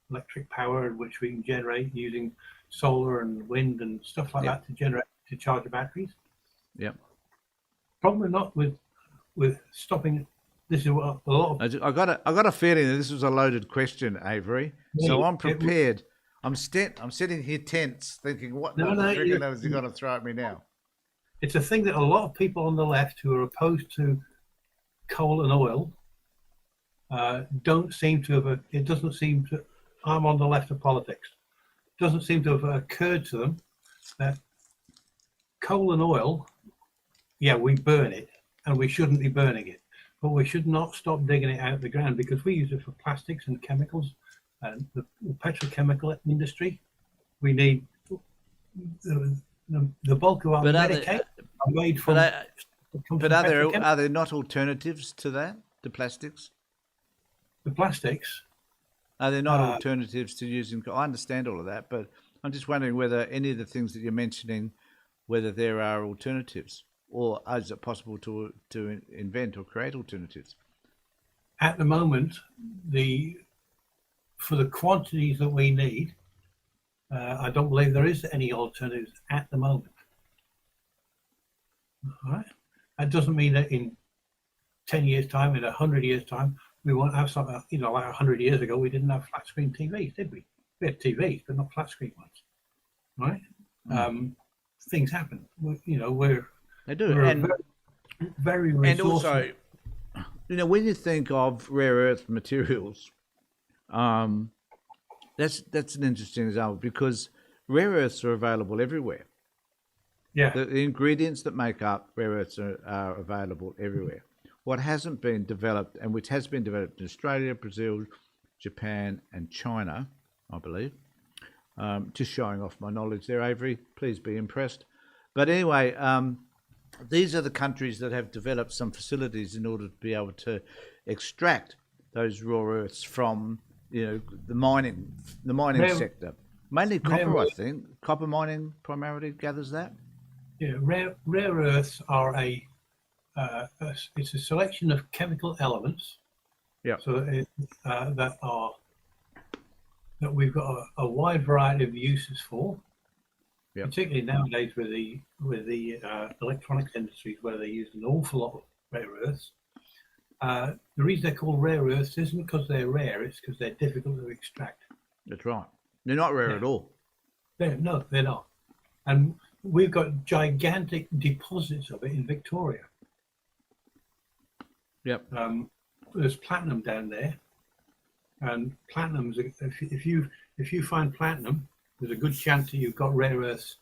electric power, which we can generate using solar and wind and stuff like that to charge the batteries. Yep. Probably not with stopping. This is what a lot of. I got a feeling that this was a loaded question, Avery. So I'm prepared. I'm sitting here tense, thinking, what the friggin' is he going to throw at me now? It's a thing that a lot of people on the left who are opposed to coal and oil don't seem to have. It doesn't seem to. I'm on the left of politics. It doesn't seem to have occurred to them that coal and oil, yeah, we burn it, and we shouldn't be burning it, but we should not stop digging it out of the ground because we use it for plastics and chemicals and the petrochemical industry. We need the bulk of our medication are made from. But are there not alternatives to that? To plastics? The plastics. Are there not alternatives to using? I understand all of that, but I'm just wondering whether any of the things that you're mentioning, whether there are alternatives. Or is it possible to invent or create alternatives? At the moment, for the quantities that we need, I don't believe there is any alternatives at the moment. All right. That doesn't mean that in 10 years' time, in 100 years' time, we won't have something. Like 100 years ago, we didn't have flat screen TVs, did we? We had TVs, but not flat screen ones. Right? Things happen. They do, and very resourceful. And also, when you think of rare earth materials, that's an interesting example because rare earths are available everywhere. Yeah, the ingredients that make up rare earths are available everywhere. What hasn't been developed, and which has been developed in Australia, Brazil, Japan, and China, I believe. Just showing off my knowledge there, Avery. Please be impressed. But anyway, these are the countries that have developed some facilities in order to be able to extract those raw earths from, the mining sector. Mainly copper, I think. Copper mining primarily gathers that. Yeah, rare earths are it's a selection of chemical elements. Yeah. So that we've got a wide variety of uses for. Yep. Particularly nowadays with the electronics industries where they use an awful lot of rare earths. The reason they're called rare earths isn't because they're rare; it's because they're difficult to extract. That's right. They're not rare at all. They're not. And we've got gigantic deposits of it in Victoria. Yep. There's platinum down there, and platinum's if you find platinum, there's a good chance that you've got rare earths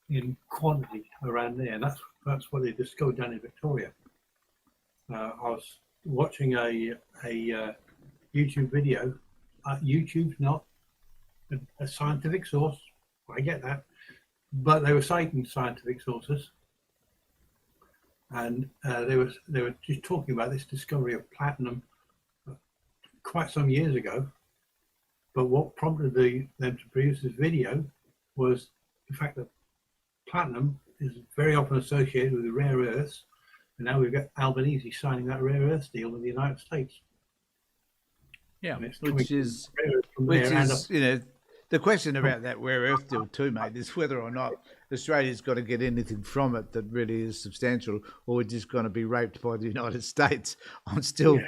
in quantity around there, and that's what they discovered down in Victoria. I was watching a YouTube video. YouTube's not a scientific source. I get that, but they were citing scientific sources, and they were just talking about this discovery of platinum quite some years ago. But what prompted them to produce this video was the fact that platinum is very often associated with the rare earths, and now we've got Albanese signing that rare earths deal with the United States. Yeah, which is the question about that rare earth deal too, mate, is whether or not Australia's got to get anything from it that really is substantial, or we're just going to be raped by the United States. I'm still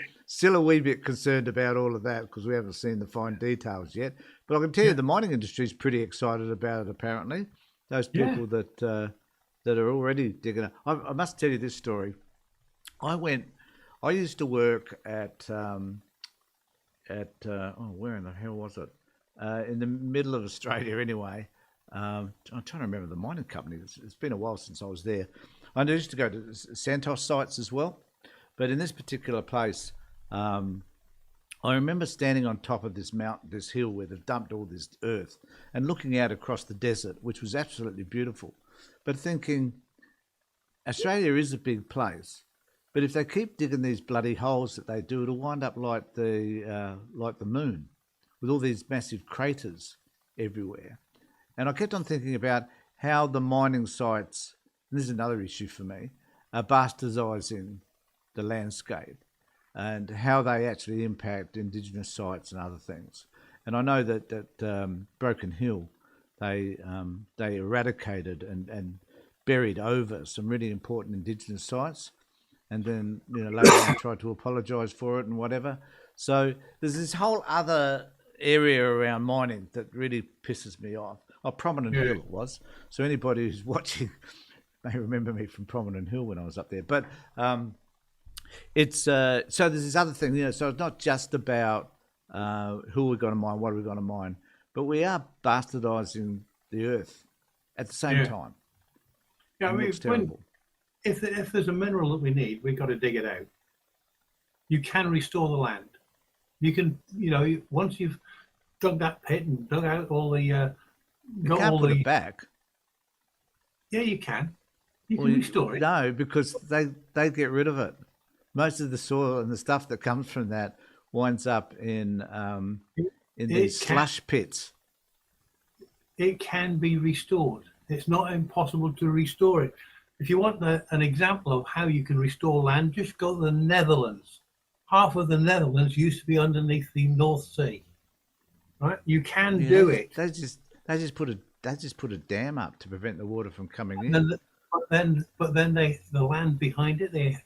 a wee bit concerned about all of that because we haven't seen the fine details yet. But I can tell you the mining industry is pretty excited about it, apparently. Those people that are already digging it. I must tell you this story. I used to work at where in the hell was it? In the middle of Australia, anyway. I'm trying to remember the mining company. It's been a while since I was there. I used to go to Santos sites as well, but in this particular place, I remember standing on top of this mountain, this hill where they've dumped all this earth, and looking out across the desert, which was absolutely beautiful. But thinking, Australia is a big place. But if they keep digging these bloody holes that they do, it'll wind up like the moon, with all these massive craters everywhere. And I kept on thinking about how the mining sites, and this is another issue for me, are bastardising the landscape and how they actually impact Indigenous sites and other things. And I know that Broken Hill, they eradicated and buried over some really important Indigenous sites. And then, later on tried to apologise for it and whatever. So there's this whole other area around mining that really pisses me off. Prominent Hill it was. So anybody who's watching may remember me from Prominent Hill when I was up there. But it's so there's this other thing, so it's not just about who we're going to mine, what are we going to mine, but we are bastardising the earth at the same time. Yeah, I mean, it's terrible. If there's a mineral that we need, we've got to dig it out. You can restore the land. You can, once you've dug that pit and dug out all the... you can't put it back. Yeah, you can. You can restore it. No, because they get rid of it. Most of the soil and the stuff that comes from that winds up in these slush pits. It can be restored. It's not impossible to restore it. If you want an example of how you can restore land, just go to the Netherlands. Half of the Netherlands used to be underneath the North Sea, right? You can do it. They just put a dam up to prevent the water from coming in. But then the land behind it they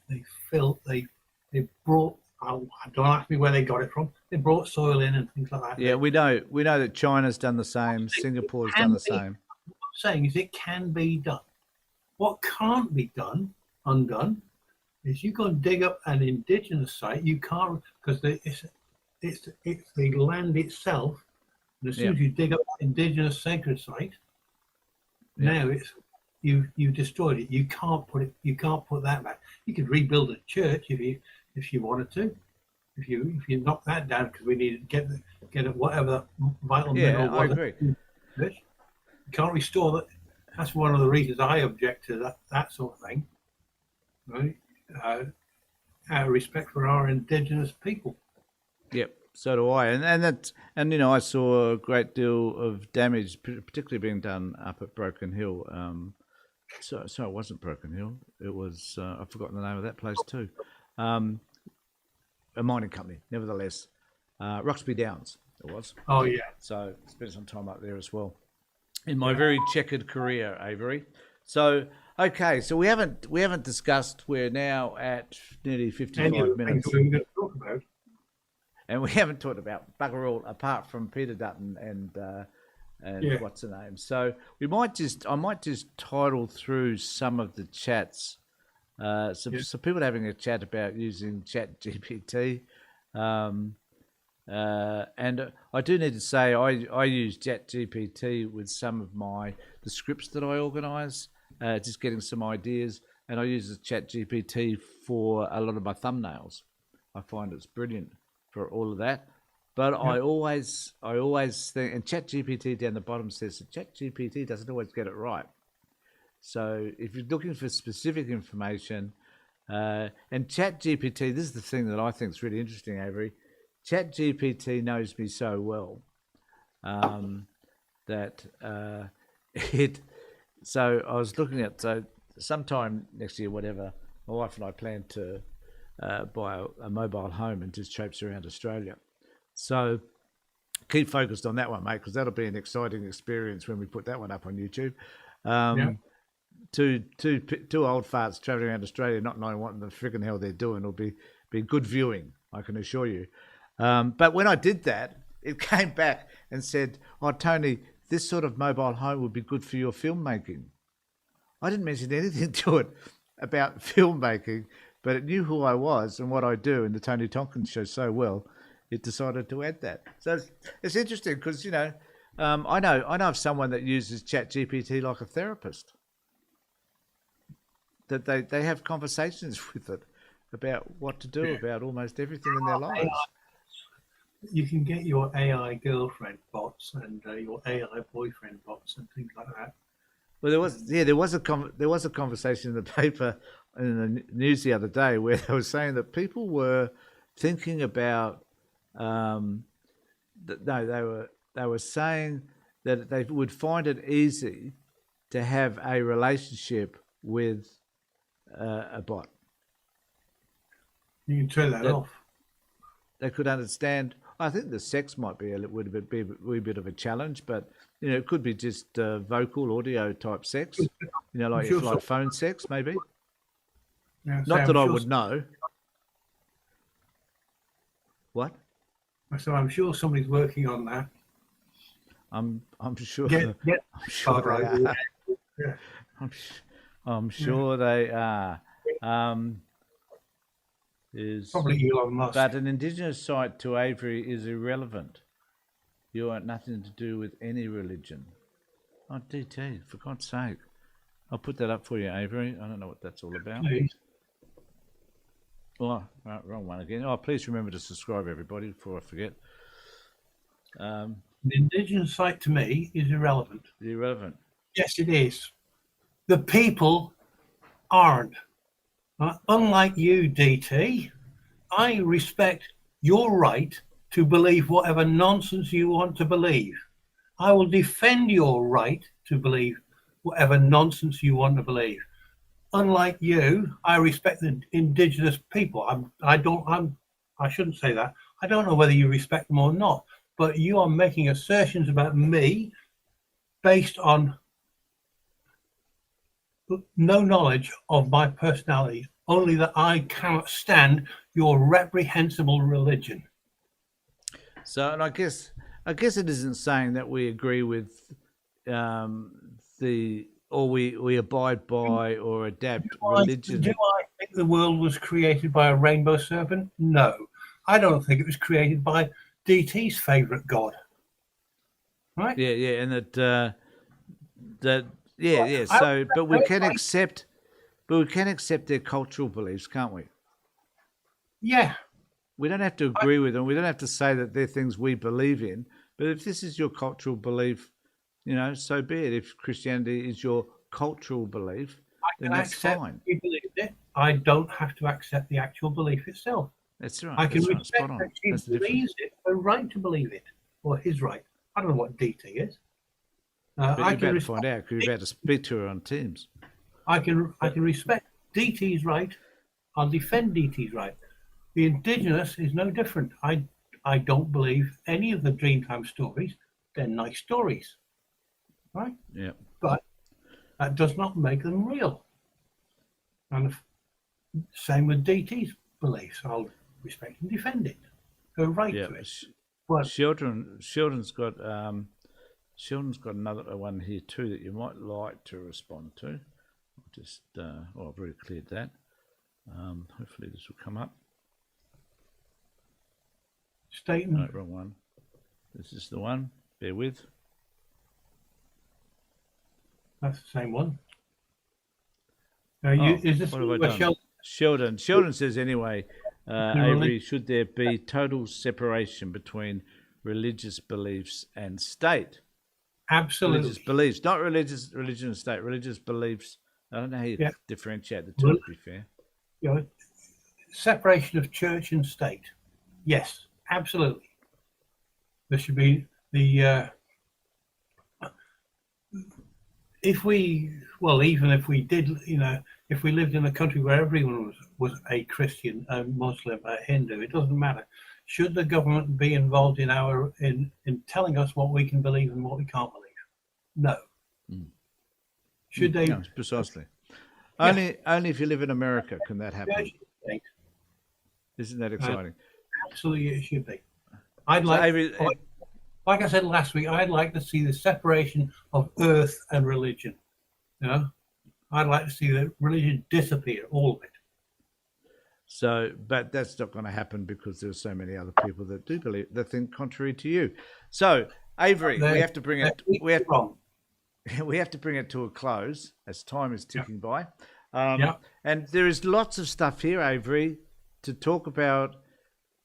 brought. Don't ask me where they got it from. They brought soil in and things like that. Yeah, we know that China's done the same. Singapore's done the same. What I'm saying is it can be done. What can't be undone, is you go and dig up an Indigenous site. You can't, because it's the land itself. And as soon as you dig up an Indigenous sacred site, now you destroyed it. You can't put that back. You could rebuild a church if you wanted to. If you knock that down because we need to get whatever vital mineral was. I agree. You can't restore that. That's one of the reasons I object to that sort of thing, right? Out of respect for our Indigenous people. Yep, so do I. And I saw a great deal of damage, particularly being done up at Broken Hill. So it wasn't Broken Hill. It was I've forgotten the name of that place too. A mining company, nevertheless. Roxby Downs, it was. Oh yeah. So spent some time up there as well. In my very checkered career, Avery. So so we haven't discussed. We're now at nearly 55 minutes, we're going to talk about. And we haven't talked about bugger all apart from Peter Dutton and what's the name. So I might just title through some of the chats. So people are having a chat about using ChatGPT. And I do need to say I use ChatGPT with some of the scripts that I organise, just getting some ideas, and I use the ChatGPT for a lot of my thumbnails. I find it's brilliant for all of that. But I always think, and ChatGPT down the bottom says that ChatGPT doesn't always get it right. So if you're looking for specific information, and ChatGPT, this is the thing that I think is really interesting, Avery. ChatGPT knows me so well that so I was looking at, so sometime next year, whatever, my wife and I plan to buy a mobile home and just traipse around Australia. So keep focused on that one, mate, because that'll be an exciting experience when we put that one up on YouTube. Two old farts traveling around Australia, not knowing what the friggin' hell they're doing, will be good viewing, I can assure you. But when I did that, it came back and said, "Oh, Tony, this sort of mobile home would be good for your filmmaking." I didn't mention anything to it about filmmaking, but it knew who I was and what I do in the Tony Tompkins Show so well, it decided to add that. So it's interesting because, I know of someone that uses ChatGPT like a therapist, that they have conversations with it about what to do about almost everything in their lives. You can get your AI girlfriend bots and your AI boyfriend bots and things like that. Well, there was a conversation in the paper in the news the other day where they were saying that people were thinking about they were saying that they would find it easy to have a relationship with a bot. You can turn that off. They could understand. I think the sex might be a wee bit of a challenge, but it could be just vocal, audio type sex. Like phone sex, maybe. Yeah, Not that I would know. What? So I'm sure somebody's working on that. I'm sure. I'm sure they are. Yeah. I'm sure they are. Probably Elon Musk. But an Indigenous site to Avery is irrelevant. You want nothing to do with any religion. Oh, DT, for God's sake. I'll put that up for you, Avery. I don't know what that's all about. Please. Oh, right, wrong one again. Oh, please remember to subscribe, everybody, before I forget. The Indigenous site to me is irrelevant. Irrelevant. Yes, it is. The people aren't. Unlike you, DT, I respect your right to believe whatever nonsense you want to believe. I will defend your right to believe whatever nonsense you want to believe. Unlike you, I respect the Indigenous people. I shouldn't say that. I don't know whether you respect them or not, but you are making assertions about me based on no knowledge of my personality, only that I cannot stand your reprehensible religion. So, and I guess it isn't saying that we agree with we abide by or adapt religion. Do I think the world was created by a rainbow serpent? No. I don't think it was created by DT's favourite god. Right? Yeah, and So, but we can accept their cultural beliefs, can't we? Yeah. We don't have to agree with them. We don't have to say that they're things we believe in. But if this is your cultural belief, so be it. If Christianity is your cultural belief, then that's fine. You believed it. I don't have to accept the actual belief itself. That's right. I can respect that he believes it, her right to believe it, or his right. I don't know what DT is. But you're about to find out because you're about to speak to her on Teams. I can respect DT's right. I'll defend DT's right. The Indigenous is no different. I don't believe any of the Dreamtime stories. They're nice stories, right? Yeah. But that does not make them real. And same with DT's beliefs. I'll respect and defend it. Her right to it. But Sheldon's got another one here too that you might like to respond to. I've already cleared that. Hopefully this will come up. Statement. No, wrong one. This is the one. Bear with. That's the same one. Is this what have I done? Sheldon says anyway, Avery, should there be total separation between religious beliefs and state? Absolutely. Religious beliefs, not religion and state. Religious beliefs. I don't know how you differentiate the two, to be fair. Separation of church and state. Yes, absolutely. There should be even if we did, if we lived in a country where everyone was a Christian, a Muslim, a Hindu, it doesn't matter. Should the government be involved in telling us what we can believe and what we can't believe? No. Should they? No, precisely. Yeah. Only if you live in America can that happen. Yeah, Isn't that exciting? absolutely, it should be. Like I said last week, I'd like to see the separation of earth and religion. I'd like to see the religion disappear, all of it. So, but that's not going to happen because there's so many other people that do believe, that think contrary to you. So, Avery, we have to bring it. We have to bring it to a close as time is ticking by. And there is lots of stuff here, Avery, to talk about.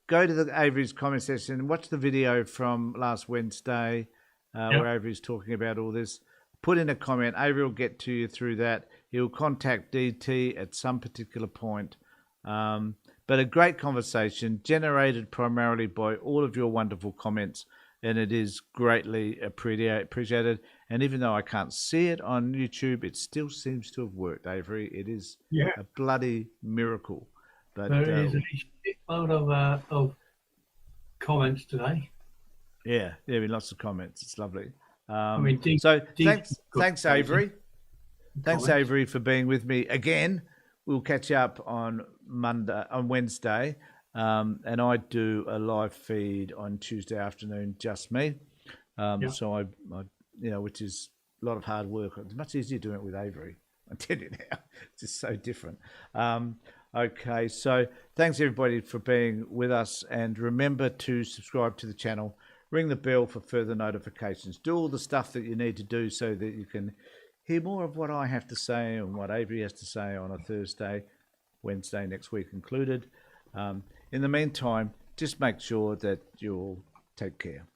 Go to the Avery's comment section and watch the video from last Wednesday where Avery's talking about all this. Put in a comment. Avery will get to you through that. He'll contact DT at some particular point. But a great conversation generated primarily by all of your wonderful comments, and it is greatly appreciated. And even though I can't see it on YouTube, it still seems to have worked, Avery. It is a bloody miracle. But there is a load of comments today. Yeah, there have been lots of comments. It's lovely. Thanks, Avery. Thanks, Avery, for being with me again. We'll catch up on Wednesday, and I do a live feed on Tuesday afternoon, just me. So I, which is a lot of hard work. It's much easier doing it with Avery. I tell you now, it's just so different. Okay, so thanks everybody for being with us, and remember to subscribe to the channel, ring the bell for further notifications, do all the stuff that you need to do so that you can hear more of what I have to say and what Avery has to say on a Thursday, Wednesday next week included. In the meantime, just make sure that you'll take care.